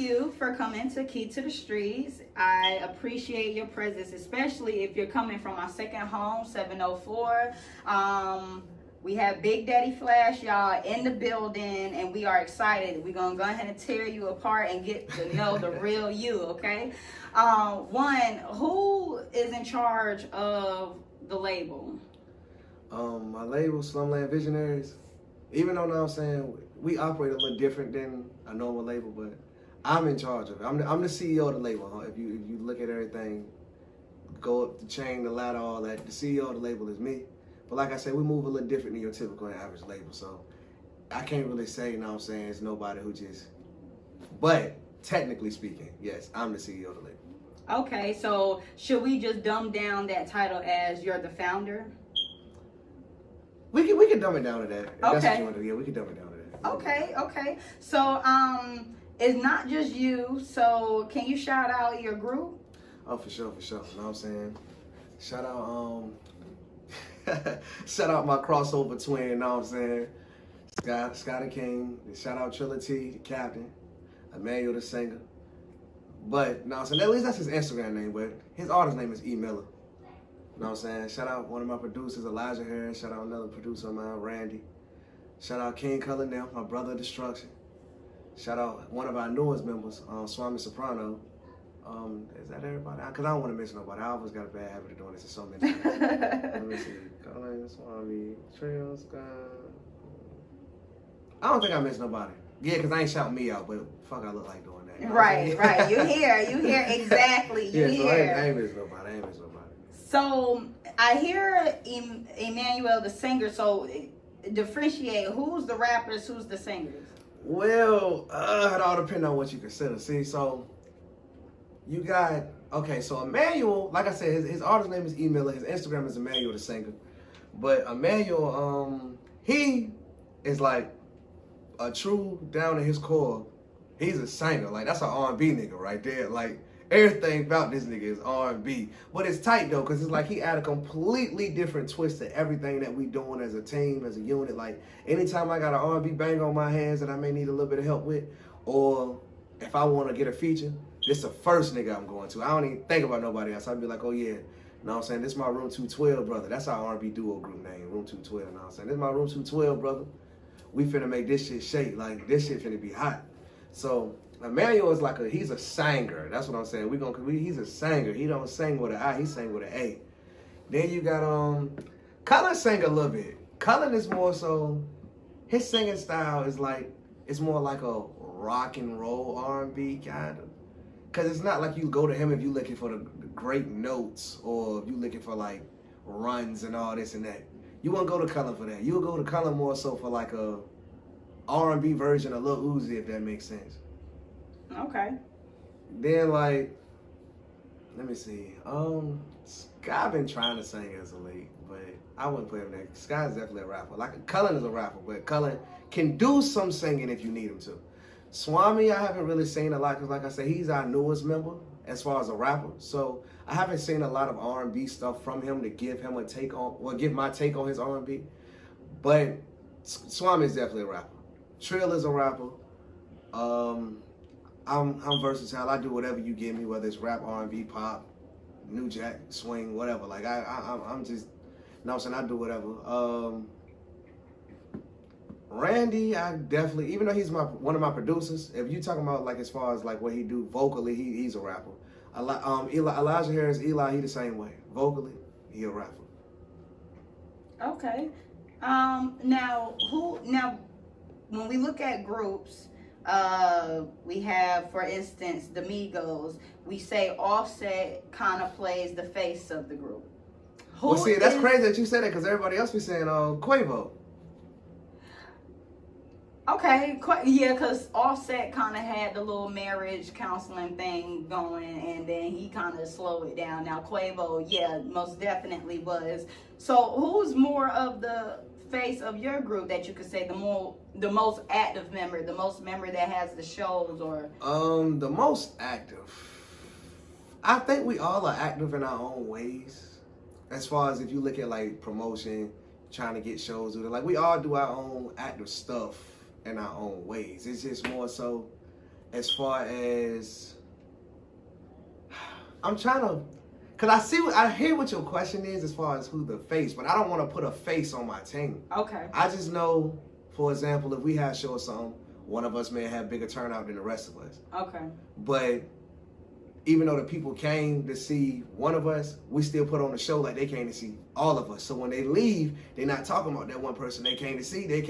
you for coming to Key to the Streets. I appreciate your presence, especially if you're coming from my second home, 704. We have Big Daddy Flash, y'all, in the building, and we are excited. We're going to go ahead and tear you apart and get to know the real you, okay? One, who is in charge of the label? My label, Slumland Visionaries. Even though, I'm saying, we operate a little different than a normal label, but I'm in charge of it. I'm the CEO of the label, huh? If you look at everything, go up the chain, the ladder, all that, the CEO of the label is me. But like I said, we move a little different than your typical average label, so I can't really say, it's nobody who just, but technically speaking, yes, I'm the CEO of the label. Okay, so should we just dumb down that title as you're the founder? We can dumb it down to that. If that's what you want to do. Yeah, we can dumb it down to that. Okay. So it's not just you, so can you shout out your group? Oh, for sure. You know what I'm saying? Shout out shout out my crossover twin, you know what I'm saying? Scotty King. Shout out Trilla T, the captain. Emmanuel, the singer. But, no, so at least that's his Instagram name, but his artist name is E. Miller. You know what I'm saying? Shout out one of my producers, Elijah Harris. Shout out another producer of mine, Randy. Shout out King Cullinell, my brother of Destruction. Shout out one of our newest members, Swami Soprano. Is that everybody? Because I don't want to miss nobody. I always got a bad habit of doing this so many times. Let me see. Cullen, Swami, Trail, Scott. I don't think I missed nobody. Yeah, because I ain't shouting me out, but fuck, I look like doing that. You know right. You hear exactly. So I ain't missed nobody. So I hear Emmanuel the singer. So differentiate who's the rappers, who's the singers. Well, it all depends on what you consider. See, so you got so Emmanuel, like I said, his artist name is E. Miller. His Instagram is Emmanuel the singer. But Emmanuel, he is like a true down to his core. He's a singer. Like that's an R&B nigga right there. Like. Everything about this nigga is R&B. But it's tight though, because it's like he add a completely different twist to everything that we doing as a team, as a unit. Like anytime I got an R&B bang on my hands that I may need a little bit of help with, or if I want to get a feature, this the first nigga I'm going to. I don't even think about nobody else. I'd be like, oh yeah, you know what I'm saying? This is my Room 212 brother. That's our R&B duo group name, Room 212, you know what I'm saying? This is my Room 212 brother. We finna make this shit shake. Like this shit finna be hot. So Emmanuel is like he's a singer. That's what I'm saying. He's a singer. He don't sing with an I, he sing with an A. Then you got Cullen sang a little bit. Cullen is more so, his singing style is like, it's more like a rock and roll R&B kind of. Cause it's not like you go to him if you looking for the great notes or if you looking for like runs and all this and that. You won't go to Cullen for that. You'll go to Cullen more so for like a R&B version of Lil Uzi, if that makes sense. Okay. Then like, let me see. Sky been trying to sing as a lead, but I wouldn't put him there. Sky's definitely a rapper. Like Cullen is a rapper, but Cullen can do some singing if you need him to. Swami, I haven't really seen a lot because, like I said, he's our newest member as far as a rapper. So I haven't seen a lot of R&B stuff from him to give him a take on, or give my take on his R&B. But Swami is definitely a rapper. Trill is a rapper. I'm versatile. I do whatever you give me, whether it's rap, R&B, pop, new jack, swing, whatever. Like I'm just, you know what I'm saying? I do whatever. Randy, I definitely, even though he's one of my producers, if you talking about like as far as like what he do vocally, he's a rapper. Elijah Harris, Eli, he the same way. Vocally, he a rapper. Okay. Now when we look at groups, we have, for instance, the Migos. We say Offset kind of plays the face of the group. Well, see, that's crazy that you said that because everybody else be saying Quavo. Okay, yeah, because Offset kind of had the little marriage counseling thing going, and then he kind of slowed it down. Now Quavo, yeah, most definitely was. So who's more of the face of your group that you could say the most active member, the most member that has the shows, or? The most active. I think we all are active in our own ways. As far as if you look at like promotion, trying to get shows, like we all do our own active stuff in our own ways. It's just more so as far as I'm trying to, cause I hear what your question is as far as who the face, but I don't want to put a face on my team. Okay. I just know, for example, if we have show or something, one of us may have bigger turnout than the rest of us. Okay. But even though the people came to see one of us, we still put on a show like they came to see all of us. So when they leave, they're not talking about that one person they came to see. They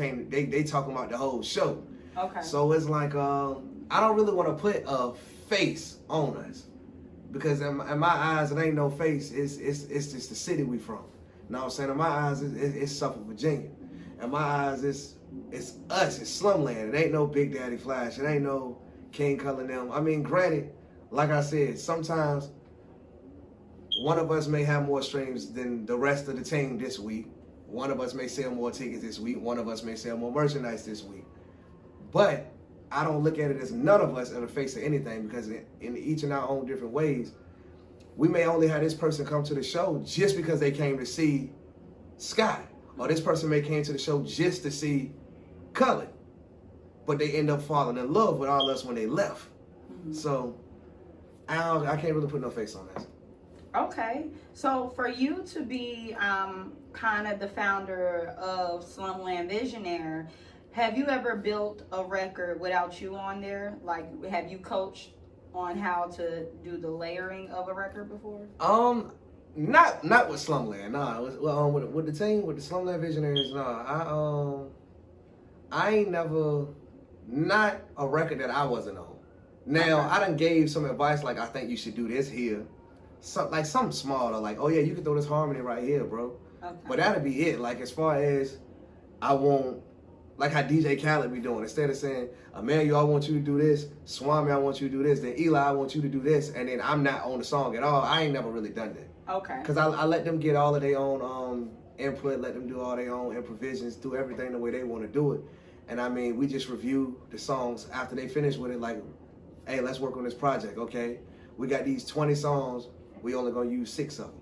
talking about the whole show. Okay. So it's like I don't really want to put a face on us, because in my eyes it ain't no face. It's just the city we from. You know what I'm saying? In my eyes it's Suffolk, Virginia. In my eyes it's us. It's Slumland. It ain't no Big Daddy Flash. It ain't no King Cullen them. I mean, granted, like I said, sometimes one of us may have more streams than the rest of the team this week. One of us may sell more tickets this week. One of us may sell more merchandise this week. But I don't look at it as none of us are the face of anything, because in each in our own different ways, we may only have this person come to the show just because they came to see Sky. Or this person may came to the show just to see Cullen. But they end up falling in love with all us when they left. Mm-hmm. So I can't really put no face on that. Okay, so for you to be kind of the founder of Slumland Visionaire, have you ever built a record without you on there? Like, have you coached on how to do the layering of a record before? Not with Slumland, nah. With the team, with the Slumland Visionaries, nah. I ain't never, not a record that I wasn't on. Now, okay. I done gave some advice, like, I think you should do this here. Something smaller, like, oh yeah, you can throw this harmony right here, bro. Okay. But that'll be it. Like, as far as, I won't, like how DJ Khaled be doing. Instead of saying, Emmanuel, I want you to do this. Swami, I want you to do this. Then Eli, I want you to do this. And then I'm not on the song at all. I ain't never really done that. Okay. Because I let them get all of their own input, let them do all their own improvisations, do everything the way they want to do it. And I mean, we just review the songs after they finish with it, like, hey, let's work on this project, okay? We got these 20 songs. We only going to use 6 of them.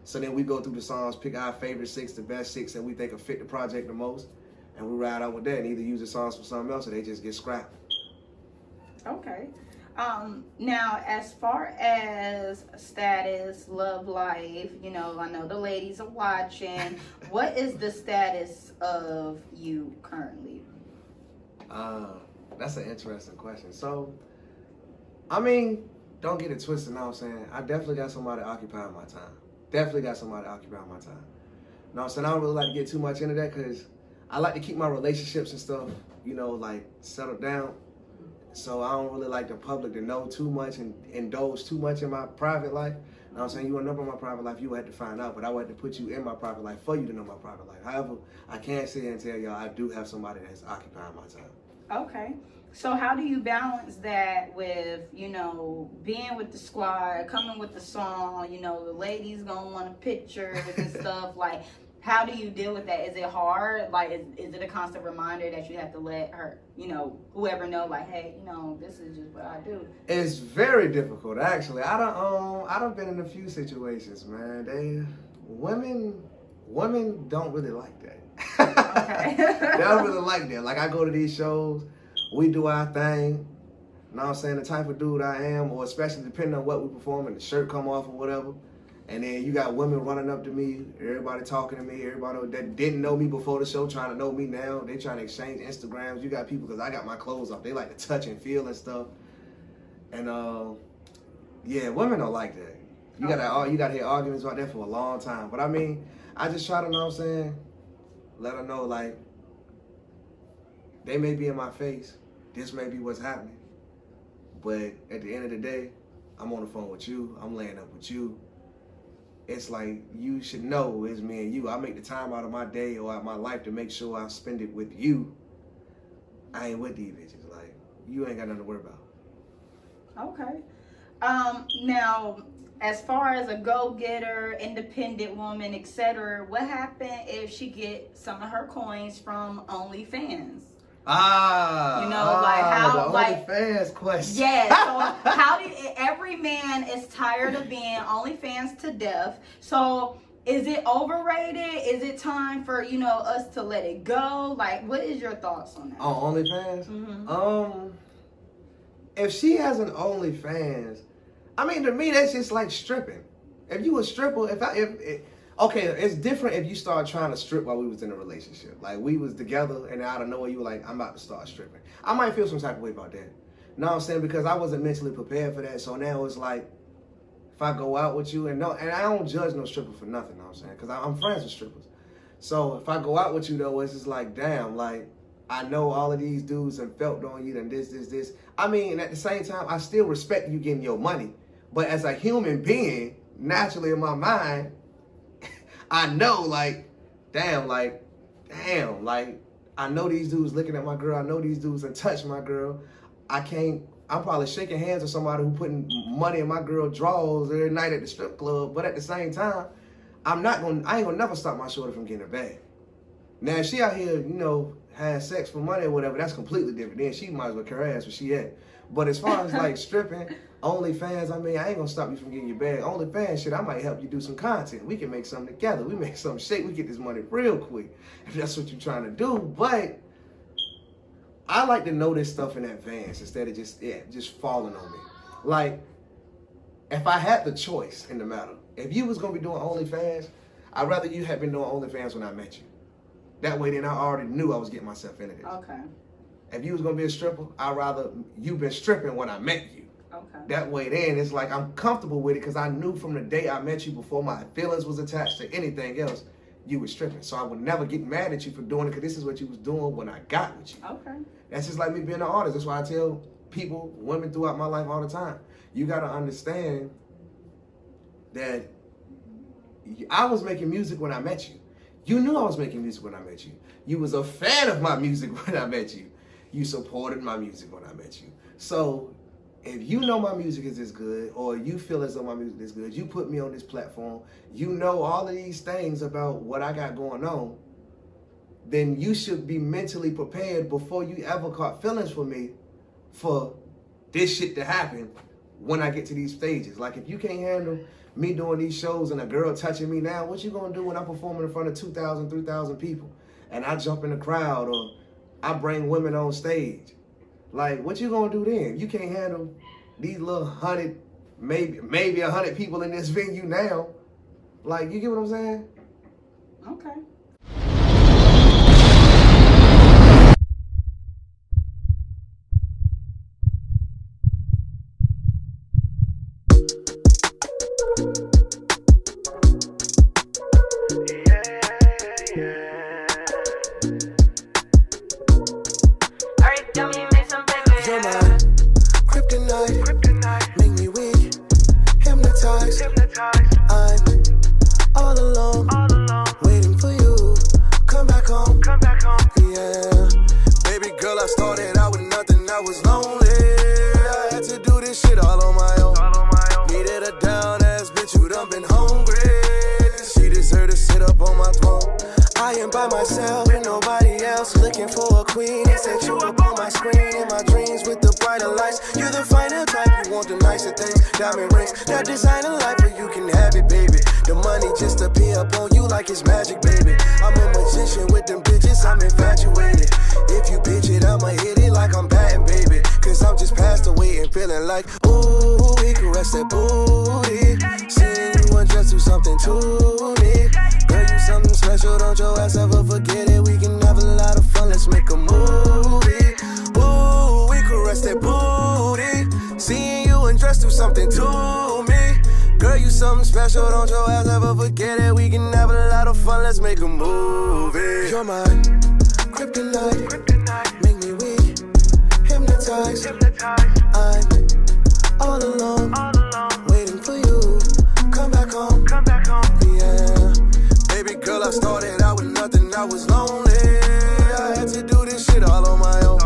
So then we go through the songs, pick our favorite 6, the best 6 that we think will fit the project the most. And we ride out with that and either use the songs for something else or they just get scrapped. Okay. Now, as far as status, love life, I know the ladies are watching. What is the status of you currently? That's an interesting question. So, I mean, don't get it twisted, you know what I'm saying? I definitely got somebody occupying my time. Definitely got somebody occupying my time. You know what I'm saying? I don't really like to get too much into that because I like to keep my relationships and stuff, like settled down. So I don't really like the public to know too much and indulge too much in my private life. You know what I'm saying? You want to know about my private life, you would have to find out. But I would have to put you in my private life for you to know my private life. However, I can't sit here and tell y'all I do have somebody that's occupying my time. Okay. So how do you balance that with, being with the squad, coming with the song, the ladies gonna want a picture and stuff, like, how do you deal with that? Is it hard? Like, is it a constant reminder that you have to let her, whoever know, like, hey, this is just what I do? It's very difficult, actually. I done been in a few situations, man. Women don't really like that. Okay. They don't really like that. Like, I go to these shows, we do our thing. You know what I'm saying? The type of dude I am, or especially depending on what we perform and the shirt come off or whatever. And then you got women running up to me, everybody talking to me, everybody that didn't know me before the show trying to know me now. They trying to exchange Instagrams. You got people, because I got my clothes off, they like to touch and feel and stuff. And yeah, women don't like that. You gotta hear arguments about that for a long time. But I mean, I just try to, know what I'm saying, let her know, like, they may be in my face. This may be what's happening. But at the end of the day, I'm on the phone with you. I'm laying up with you. It's like, you should know it's me and you. I make the time out of my day or out of my life to make sure I spend it with you. I ain't with these bitches. Like, you ain't got nothing to worry about. Okay. Now, as far as a go-getter, independent woman, etc., what happened if she gets some of her coins from OnlyFans? The OnlyFans question. Yeah, so how did every man is tired of being OnlyFans to death. So is it overrated? Is it time for, us to let it go? Like, what is your thoughts on that? On OnlyFans? Mm-hmm. if she has an OnlyFans, I mean, to me, that's just like stripping. If you a stripper, okay, it's different if you start trying to strip while we was in a relationship. Like, we was together, and out of nowhere, you were like, I'm about to start stripping. I might feel some type of way about that. You know what I'm saying? Because I wasn't mentally prepared for that. So now it's like, if I go out with you, and I don't judge no stripper for nothing, you know what I'm saying? Because I'm friends with strippers. So if I go out with you, though, it's just like, damn, like, I know all of these dudes and felt on you and this. I mean, at the same time, I still respect you getting your money. But as a human being, naturally in my mind, I know, like, damn, I know these dudes looking at my girl. I know these dudes and touch my girl. I'm probably shaking hands with somebody who putting money in my girl drawers every night at the strip club. But at the same time, I ain't gonna never stop my shorty from getting a bag. Now, if she out here, you know, has sex for money or whatever, that's completely different. Then she might as well carry her ass where she at. But as far as like stripping, OnlyFans, I mean, I ain't gonna stop you from getting your bag. OnlyFans shit, I might help you do some content. We can make something together. We make something shake. We get this money real quick. If that's what you're trying to do. But I like to know this stuff in advance instead of just falling on me. Like, if I had the choice in the matter, if you was gonna be doing OnlyFans, I'd rather you had been doing OnlyFans when I met you. That way, then I already knew I was getting myself into this. Okay. If you was gonna be a stripper, I'd rather you been stripping when I met you. Okay. That way, then it's like I'm comfortable with it because I knew from the day I met you, before my feelings was attached to anything else, you were stripping. So I would never get mad at you for doing it because this is what you was doing when I got with you. Okay. That's just like me being an artist. That's why I tell people, women throughout my life all the time, you gotta understand that I was making music when I met you. You knew I was making music when I met you. You was a fan of my music when I met you. You supported my music when I met you. So if you know my music is this good, or you feel as though my music is good, you put me on this platform, you know all of these things about what I got going on, then you should be mentally prepared before you ever caught feelings for me for this shit to happen when I get to these stages. Like, if you can't handle me doing these shows and a girl touching me now, what you gonna do when I'm performing in front of 2,000, 3,000 people and I jump in the crowd or I bring women on stage? Like, what you gonna do then? You can't handle these little 100, maybe 100 people in this venue now. Like, you get what I'm saying? Okay. I'm all alone, waiting for you. Come back home, yeah. Baby girl, I started out with nothing, I was lonely. I had to do this shit all on my own. Needed a down ass bitch who done been hungry. She deserved to sit up on my throne. I am by myself and nobody else, looking for a queen. They set you up on my screen in my dreams with the brighter lights. You're the finer type, you want the nicer things, diamond rings, that designer life, but you can have it, baby. The money just appear upon you like it's magic, baby. I'm a magician with them bitches, I'm infatuated. If you pitch it, I'ma hit it like I'm batting, baby. Cause I'm just past the wait and feeling like, ooh, we caress that booty. Seeing you undress, do something to me. Girl, you something special, don't your ass ever forget it. We can have a lot of fun, let's make a movie. Ooh, we caress that booty. Seeing you undress, do something to me. Girl, you something special, don't your ass ever forget it. We can have a lot of fun, let's make a movie. You're my kryptonite, make me weak, hypnotized. I'm all alone, waiting for you. Come back home, yeah. Baby girl, I started out with nothing, I was lonely. I had to do this shit all on my own.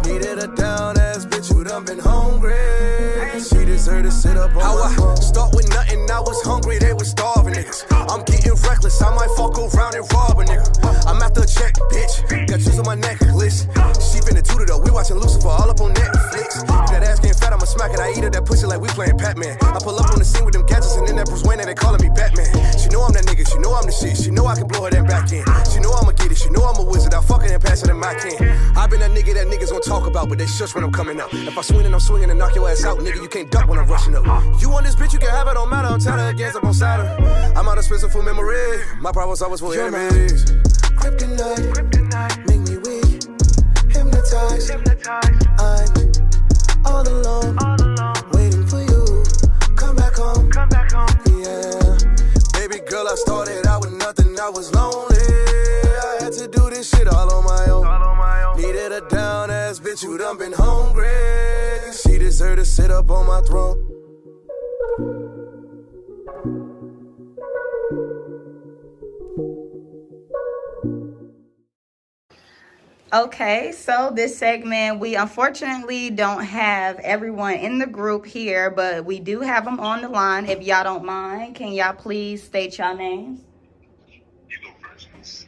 Needed a down ass bitch who done been hungry. She deserved to sit up on my phone. Start with nothing, I was hungry, they was starving niggas. I'm getting reckless, I might fuck around and rob a nigga. I'm after a check, bitch, got shoes on my necklace. She finna toot it up, we watching Lucifer all up on Netflix. If that ass getting fat, I'ma smack it, I eat it, that pussy like we playing Pac-Man. I pull up on the scene with them gadgets and then that Bruce Wayne and they calling me Batman. She know I'm that nigga, she know I'm the shit, she know I can blow her that back in. She know I'ma get it, she know I'm a wizard, I'll fuck her and pass it in my can. I been that nigga that niggas gon' talk about, but they shush when I'm coming out. If I swing and I'm swinging and knock your ass out, nigga, you can't duck when I'm rushing up. You want this bitch, you can have it, don't matter. I'm telling her against up on Saturn. I'm out of space for memory. My problems always for enemies. Kryptonite, make me weak, hypnotized. I'm all alone, waiting for you. Come back home, yeah. Baby girl, I started out with nothing, I was lonely. I had to do this shit all on my own. Needed a down ass bitch who done been hungry. She deserved to sit up on my throne. Okay, so this segment, we unfortunately don't have everyone in the group here, but we do have them on the line. If y'all don't mind, can y'all please state your names? You go first.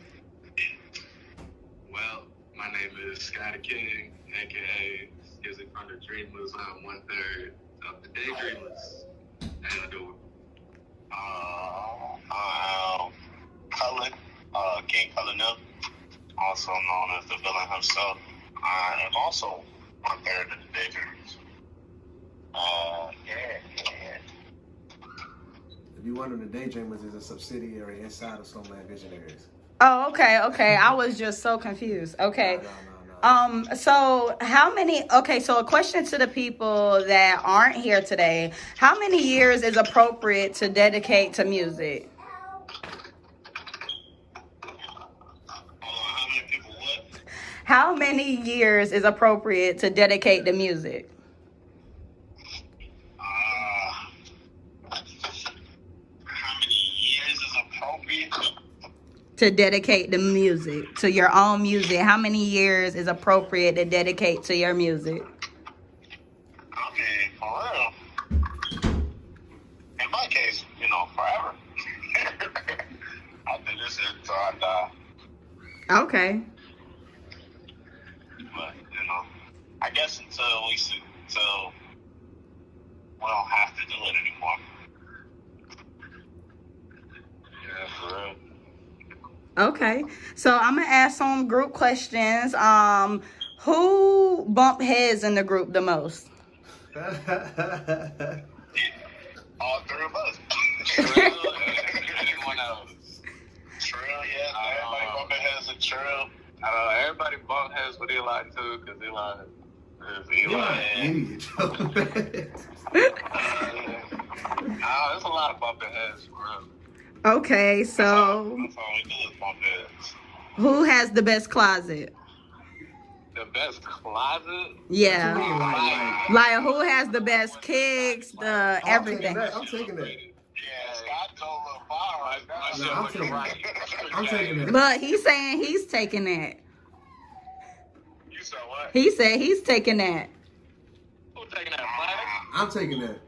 Well, my name is Scotty King, aka Skizzy from the Dreamers. I'm 1/3 of the Daydreamers. How you doing? I'm Cullen, King Cullen, also known as the villain himself. I am also 1/3 of the Daydreamers. Yeah. If you wonder, the Daydreamers is a subsidiary inside of Soulman Visionaries. Oh, okay. I was just so confused. Okay. No. So how many, okay, so a question to the people that aren't here today. How many years is appropriate to dedicate to music? How many people what? How many years is appropriate to dedicate to music? How many years is appropriate? To dedicate the music, to your own music. How many years is appropriate to dedicate to your music? Okay, for real. In my case, forever. I do this until I die. Okay. But, I guess until we don't have to do it anymore. Yeah, for real. Okay. So I'm gonna ask some group questions. Who bump heads in the group the most? All three of us. Anyone else? Trill, yeah. Everybody bumping heads with Trill. Everybody bump heads with Eli too, because Eli is Eli. There's a lot of bumping heads for real. Okay, so That's all we do is bump heads. who has the best closet? The best closet? Yeah. Like, Like who has the best kicks, the everything? I'm taking that. Yeah, Scott told a fire right now. No, I'm taking that. But he's saying he's taking that. You said what? He said he's taking that. Who taking that flag? I'm taking that.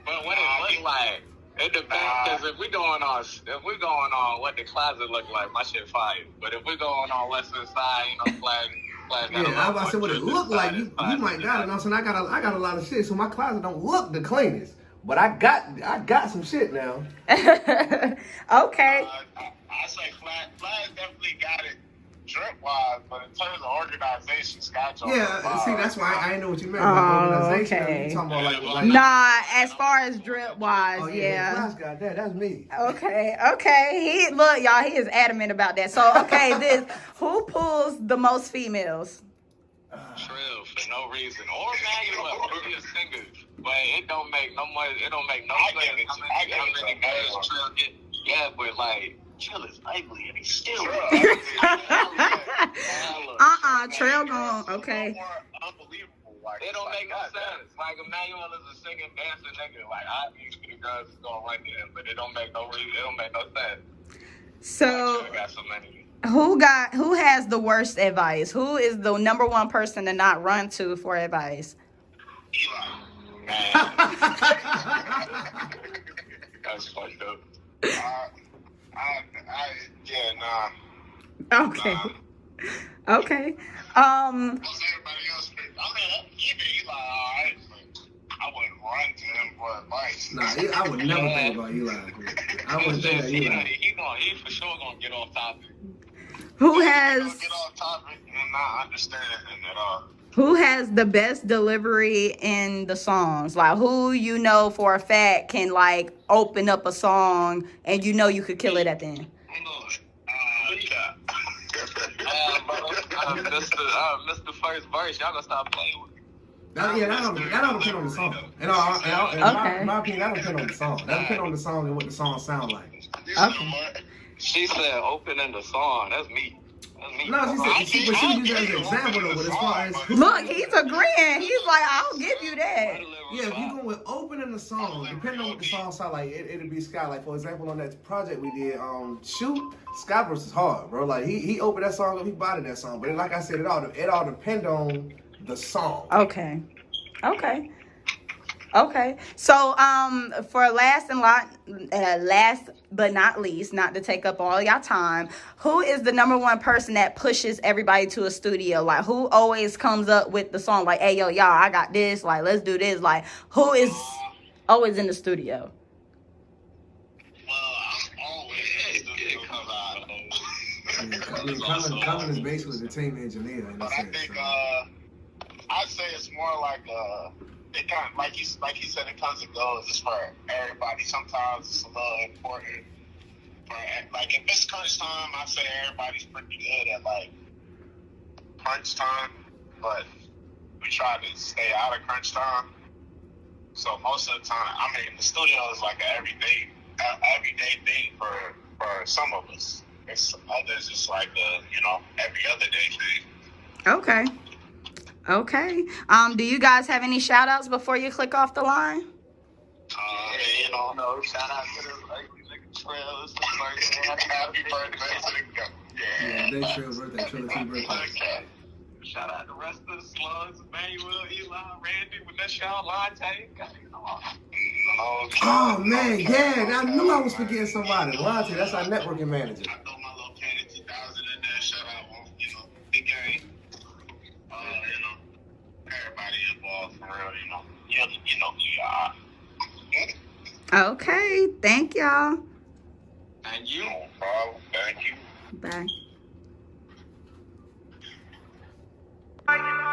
But what it look like? It depends, because if we going on what the closet look like, my shit fire. But if we going on what's inside, flag. Yeah, I was about to say what it looked like. You might got it. I'm saying I got a lot of shit, so my closet don't look the cleanest. But I got some shit now. Okay. I say Flag definitely got it drip-wise, but in terms of organization, Scott told Yeah, see, that's why I didn't know what you meant by organization. Okay. You talking about like Nah, as far as drip wise, oh, yeah. Flash got that. That's me. Okay. Look, y'all, he is adamant about that. So, okay, who pulls the most females? Trill for no reason. Or Manuel, he a singer. But it don't make no sense how many girls Trill get. Yeah, but like, Trill is ugly and he's still Trail gone. Okay. Unbelievable. It don't make no sense. Like, Emmanuel is a singing, dancing nigga. Like, obviously the girls is going right there, but it don't make no sense. So, Got so many. who has the worst advice? Who is the number one person to not run to for advice? Eli. That's fucked up. Okay. Okay. Most everybody else, even Eli, I wouldn't run to him for advice. Nah, I would never think about Eli. I wouldn't think of Eli. He for sure gonna get off topic. Who has Get off topic and not understand it at all. who has the best delivery in the songs? Like who you know for a fact can like open up a song and you know you could kill it at the end. Mr. First Verse, y'all gonna stop playing with me. That don't depend on the song. In my opinion, that don't depend on the song. That depend on the song and what the song sound like. Okay. She said opening the song. That's me. No, she used that as an example though, but as far as Look, he's agreeing. He's like, I'll give you that. yeah, if you go with opening the song, depending on what the song sound like, it'll be Sky. Like for example, on that project we did, Shoot, Sky versus Hard, bro. Like he opened that song up, he bodied that song. But like I said, it all depend on the song. Okay. So, for last but not least, not to take up all y'all time, who is the #1 person that pushes everybody to a studio? Like, who always comes up with the song? Like, hey, yo, y'all, I got this. Like, let's do this. Like, who is always in the studio? Colin is basically the team engineer. But I think I'd say it's more like it kind of like he said, it comes and goes. It's for everybody. Sometimes it's a little important. Like if it's crunch time, I say everybody's pretty good at like crunch time, but we try to stay out of crunch time. So most of the time, I mean, the studio is like an everyday thing for some of us. It's others, it's like every other day thing. Okay. Do you guys have any shout outs before you click off the line? No, shout out to the ugly nigga Trail. Happy birthday to the Yeah, they Trail birthday, Trilogy birthday. Shout out to the rest of the slugs, Emmanuel, Eli, Randy, Vanessa, Lante. Oh man, yeah, I knew I was forgetting somebody. Lante, that's our networking manager. I throw my little Candy 2000 in there. Shout out, Big Daddy. Everybody involved for real, you know who you are. Okay, thank y'all. And you? No problem. Thank you. Bye.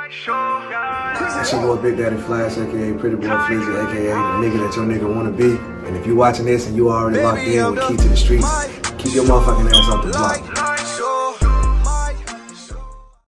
It's your boy Big Daddy Flash, aka Pretty Boy Flizzy, aka the nigga that your nigga wanna be. And if you watching this and you already locked in with Key to the Streets, keep your motherfucking ass off the block.